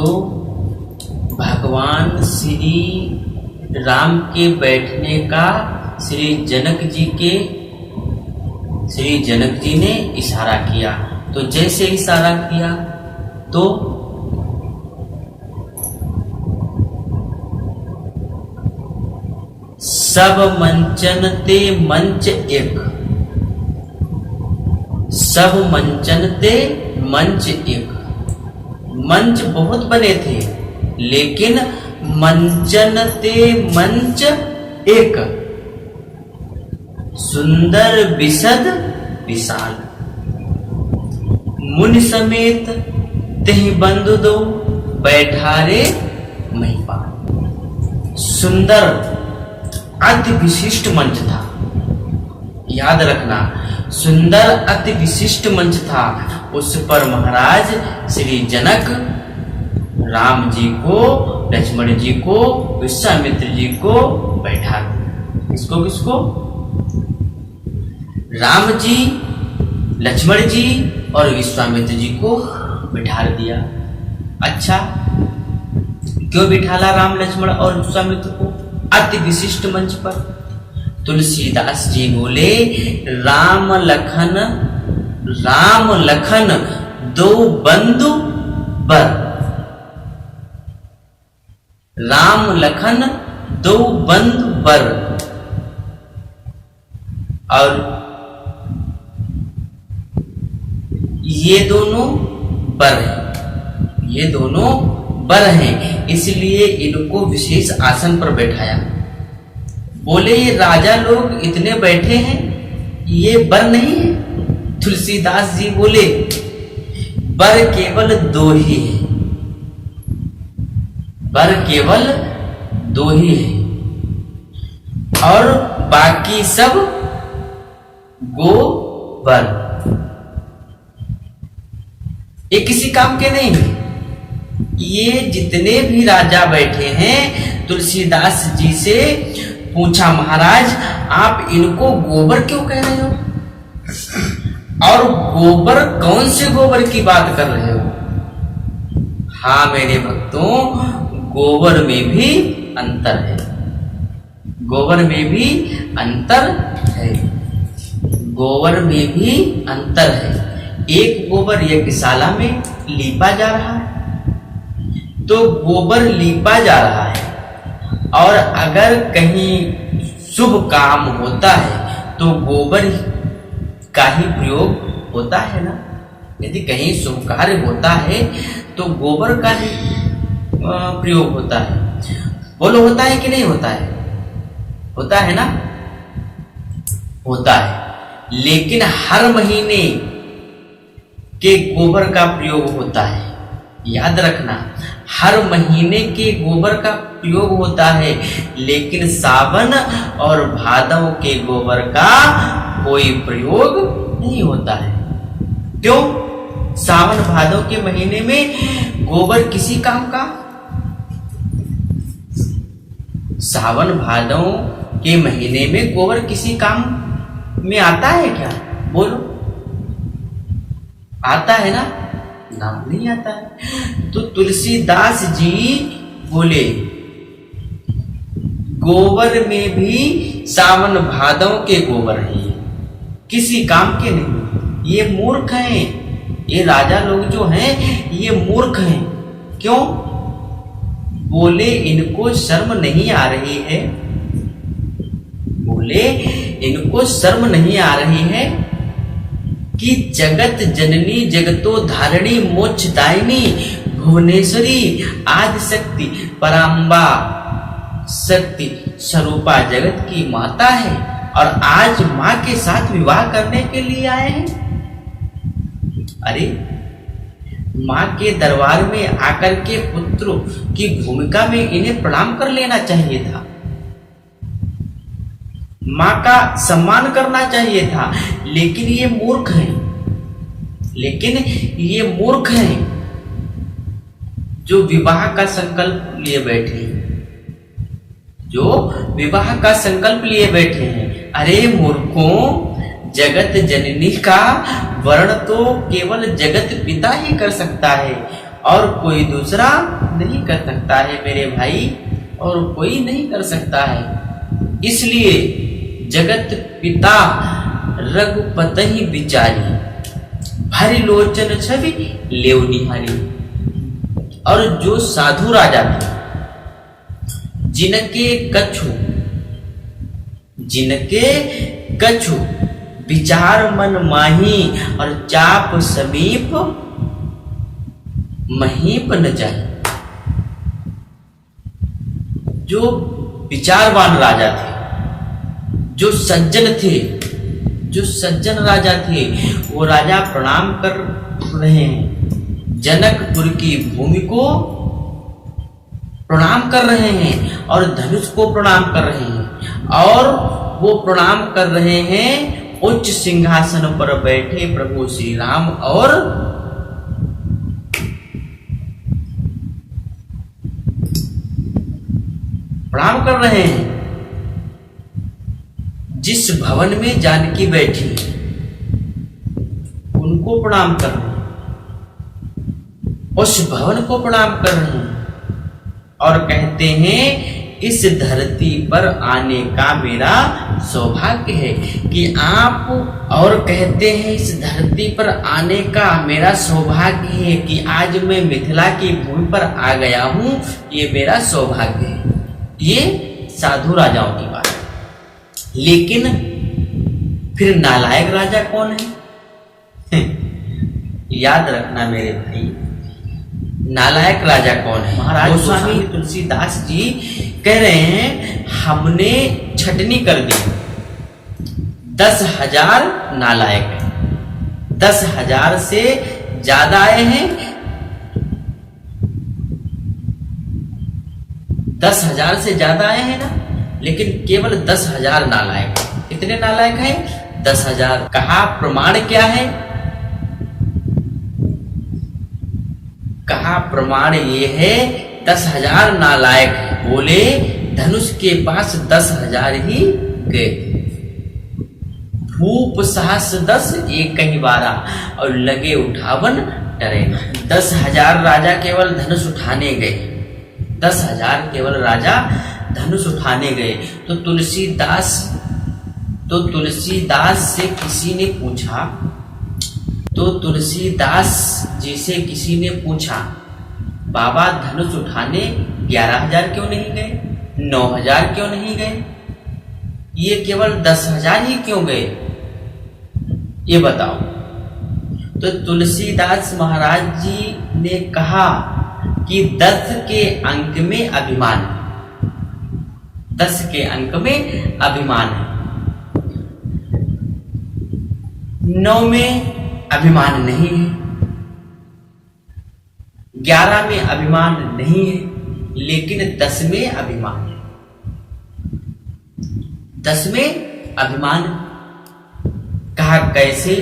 तो भगवान श्री राम के बैठने का श्री जनक जी ने इशारा किया। तो जैसे इशारा किया तो सब मंचन ते मंच एक, सब मंचन ते मंच एक। मंच बहुत बने थे लेकिन मंचन ते मंच एक, सुंदर विशद विशाल। मुनि समेत तेहि बंधु दो, बैठारे महिपाल। सुंदर अति विशिष्ट मंच था, याद रखना, सुंदर अति विशिष्ट मंच था। उस पर महाराज श्री जनक राम जी को, लक्ष्मण जी को, विश्वामित्र जी को बैठा दिया। किसको? राम जी, लक्ष्मण जी और विश्वामित्र जी को बिठा दिया। अच्छा, क्यों बिठाला राम, लक्ष्मण और विश्वामित्र को अति विशिष्ट मंच पर? तुलसीदास जी बोले, राम लखन दो बंधु बर, राम लखन दो बंधु बर। और ये दोनों बर हैं, इसलिए इनको विशेष आसन पर बैठाया। बोले ये राजा लोग इतने बैठे हैं, ये बर नहीं है? तुलसीदास जी बोले, बर केवल दो ही है, बर केवल दो ही है और बाकी सब गोबर। ये किसी काम के नहीं है। ये जितने भी राजा बैठे हैं, तुलसीदास जी से पूछा, महाराज आप इनको गोबर क्यों कह रहे हो? और गोबर, कौन से गोबर की बात कर रहे हो? हाँ मेरे भक्तों, गोबर में भी अंतर है, गोबर में भी अंतर है, गोबर में भी अंतर है। एक गोबर यज्ञशाला में लीपा जा रहा है, तो गोबर लीपा जा रहा है, और अगर कहीं शुभ काम होता है तो गोबर का ही प्रयोग होता है ना। यदि कहीं शुभ कार्य होता है तो गोबर का ही प्रयोग होता है। बोलो, होता है कि नहीं होता है? होता है ना, होता है। लेकिन हर महीने के गोबर का प्रयोग होता है, याद रखना, हर महीने के गोबर का प्रयोग होता है, लेकिन सावन और भादव के गोबर का कोई प्रयोग नहीं होता है। क्यों? सावन भादव के महीने में गोबर किसी काम का? सावन भादव के महीने में गोबर किसी काम में आता है क्या? बोलो, आता है ना? नाम नहीं आता है। तो तुलसीदास जी बोले, गोबर में भी सावन भादव के गोबर हैं, किसी काम के नहीं। ये मूर्ख हैं, ये राजा लोग जो हैं ये मूर्ख हैं। क्यों? बोले इनको शर्म नहीं आ रही है, बोले इनको शर्म नहीं आ रही है कि जगत जननी जगतो धारिणी मोक्षदायिनी भुवनेश्वरी आदि शक्ति पराम्बा शक्ति स्वरूपा जगत की माता है, और आज माँ के साथ विवाह करने के लिए आए हैं। अरे, माँ के दरबार में आकर के पुत्र की भूमिका में इन्हें प्रणाम कर लेना चाहिए था, माँ का सम्मान करना चाहिए था। लेकिन ये मूर्ख हैं, लेकिन ये मूर्ख हैं जो विवाह का संकल्प लिए बैठे हैं, जो विवाह का संकल्प लिए बैठे हैं। अरे मूर्खों, जगत जननी का वर्ण तो केवल जगत पिता ही कर सकता है, और कोई दूसरा नहीं कर सकता है मेरे भाई, और कोई नहीं कर सकता है। इसलिए जगत पिता रघुपति विचारी, भरी लोचन छवि लेव निहारी। और जो साधु राजा थे, जिनके कछु विचार मन माही, और चाप समीप महीप न जाए। जो विचारवान राजा थे, जो सज्जन राजा थे, वो राजा प्रणाम कर रहे हैं, जनकपुर की भूमि को प्रणाम कर रहे हैं और धनुष को प्रणाम कर रहे हैं। और वो प्रणाम कर रहे हैं उच्च सिंहासन पर बैठे प्रभु श्री राम, और प्रणाम कर रहे हैं जिस भवन में जानकी बैठी उनको प्रणाम कर रहे हैं, उस भवन को प्रणाम कर रहे हैं। और कहते हैं इस धरती पर आने का मेरा सौभाग्य है कि आप, और कहते हैं इस धरती पर आने का मेरा सौभाग्य है कि आज मैं मिथिला की भूमि पर आ गया हूं, ये मेरा सौभाग्य है। ये साधु राजाओं की बात है। लेकिन फिर नालायक राजा कौन है? याद रखना मेरे भाई, नालायक राजा कौन है? महाराज गोस्वामी तुलसीदास जी कह रहे हैं हमने छटनी कर दी, 10,000 नालायक है, 10,000 से ज्यादा आए हैं, 10,000 से ज्यादा आए हैं ना, लेकिन केवल 10,000 नालायक। कितने नालायक हैं? 10,000। कहा प्रमाण क्या है? कहा प्रमाण ये है 10,000 नालायक। बोले धनुष के पास 10,000 ही गए। भूप सहस्र 10 एक कहीं 12 और लगे 58 डरे। 10,000 राजा केवल धनुष उठाने गए, 10,000 केवल राजा धनुष उठाने गए। तो तुलसीदास से किसी ने पूछा, तो तुलसीदास जी से किसी ने पूछा बाबा धनुष उठाने 11,000 क्यों नहीं गए, 9,000 क्यों नहीं गए, ये केवल 10,000 ही क्यों गए, ये बताओ। तो तुलसीदास महाराज जी ने कहा कि 10 के अंक में अभिमान है, 10 के अंक में अभिमान है, 9 में अभिमान नहीं है, 11 में अभिमान नहीं है, लेकिन 10 में अभिमान है। 10 में अभिमान। कहा कैसे?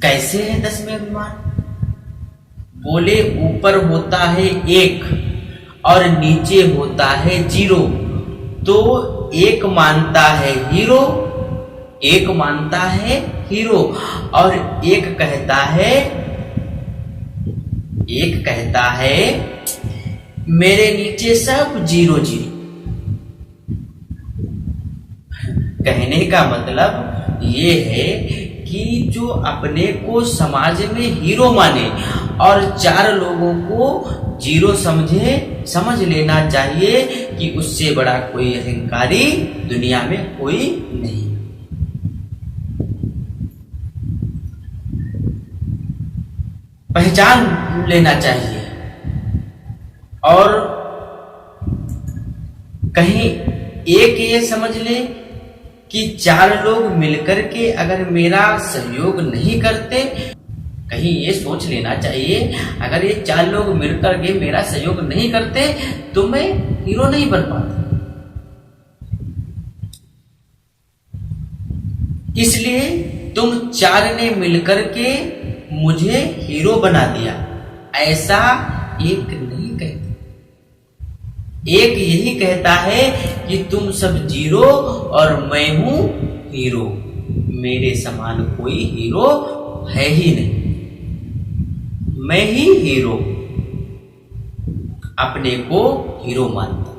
कैसे है 10 में अभिमान? बोले ऊपर होता है 1 और नीचे होता है 0। तो 1 मानता है हीरो, 1 मानता है हीरो, और 1 कहता है मेरे नीचे सब 0। कहने का मतलब ये है कि जो अपने को समाज में हीरो माने और 4 लोगों को 0 समझ लेना चाहिए कि उससे बड़ा कोई अहंकारी दुनिया में कोई नहीं। पहचान लेना चाहिए। और कहीं एक ये समझ ले कि 4 लोग मिलकर के अगर मेरा सहयोग नहीं करते, कहीं ये सोच लेना चाहिए अगर ये 4 लोग मिलकर के मेरा सहयोग नहीं करते तो मैं हीरो नहीं बन पाता। इसलिए तुम 4 ने मिलकर के मुझे हीरो बना दिया, ऐसा एक नहीं कहता। एक यही कहता है कि तुम सब 0 और मैं हूं हीरो, मेरे समान कोई हीरो है ही नहीं। मैं ही हीरो, अपने को हीरो मानता।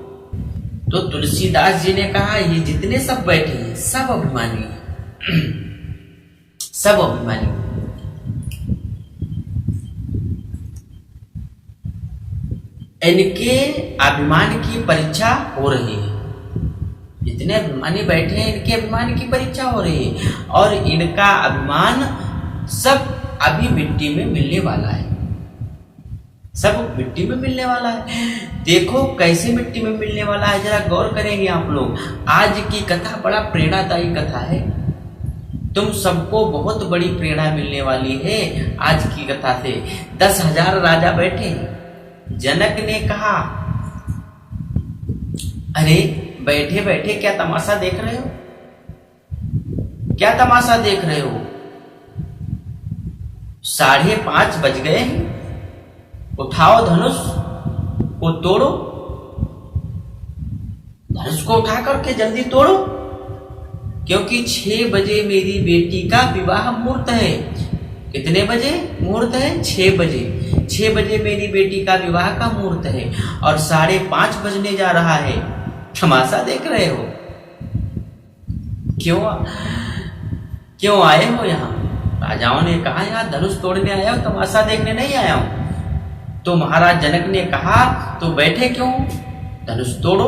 तो तुलसीदास जी ने कहा ये जितने सब बैठे हैं सब अभिमानी हैं, सब अभिमानी। इनके अभिमान की परीक्षा हो रही है। जितने अभिमानी बैठे हैं इनके अभिमान की परीक्षा हो रही है और इनका अभिमान सब अभी मिट्टी में मिलने वाला है, सब मिट्टी में मिलने वाला है। देखो कैसे मिट्टी में मिलने वाला है, जरा गौर करेंगे आप लोग। आज की कथा बड़ा प्रेरणादायी कथा है, तुम सबको बहुत बड़ी प्रेरणा मिलने वाली है आज की कथा से। 10,000 राजा बैठे, जनक ने कहा अरे बैठे बैठे क्या तमाशा देख रहे हो, क्या तमाशा देख रहे हो, 5:30 बज गए हैं, उठाओ धनुष को तोड़ो, धनुष को उठा करके जल्दी तोड़ो, क्योंकि 6 बजे मेरी बेटी का विवाह मुहूर्त है। कितने बजे मुहूर्त है? 6 बजे। 6 बजे मेरी बेटी का विवाह का मुहूर्त है और 5:30 बजने जा रहा है। तमाशा देख रहे हो? क्यों आए हो यहाँ? राजाओं ने कहा यहाँ धनुष तोड़ने आया हो, तमाशा देखने नहीं आया हूं। तो महाराज जनक ने कहा तो बैठे क्यों, धनुष तोड़ो।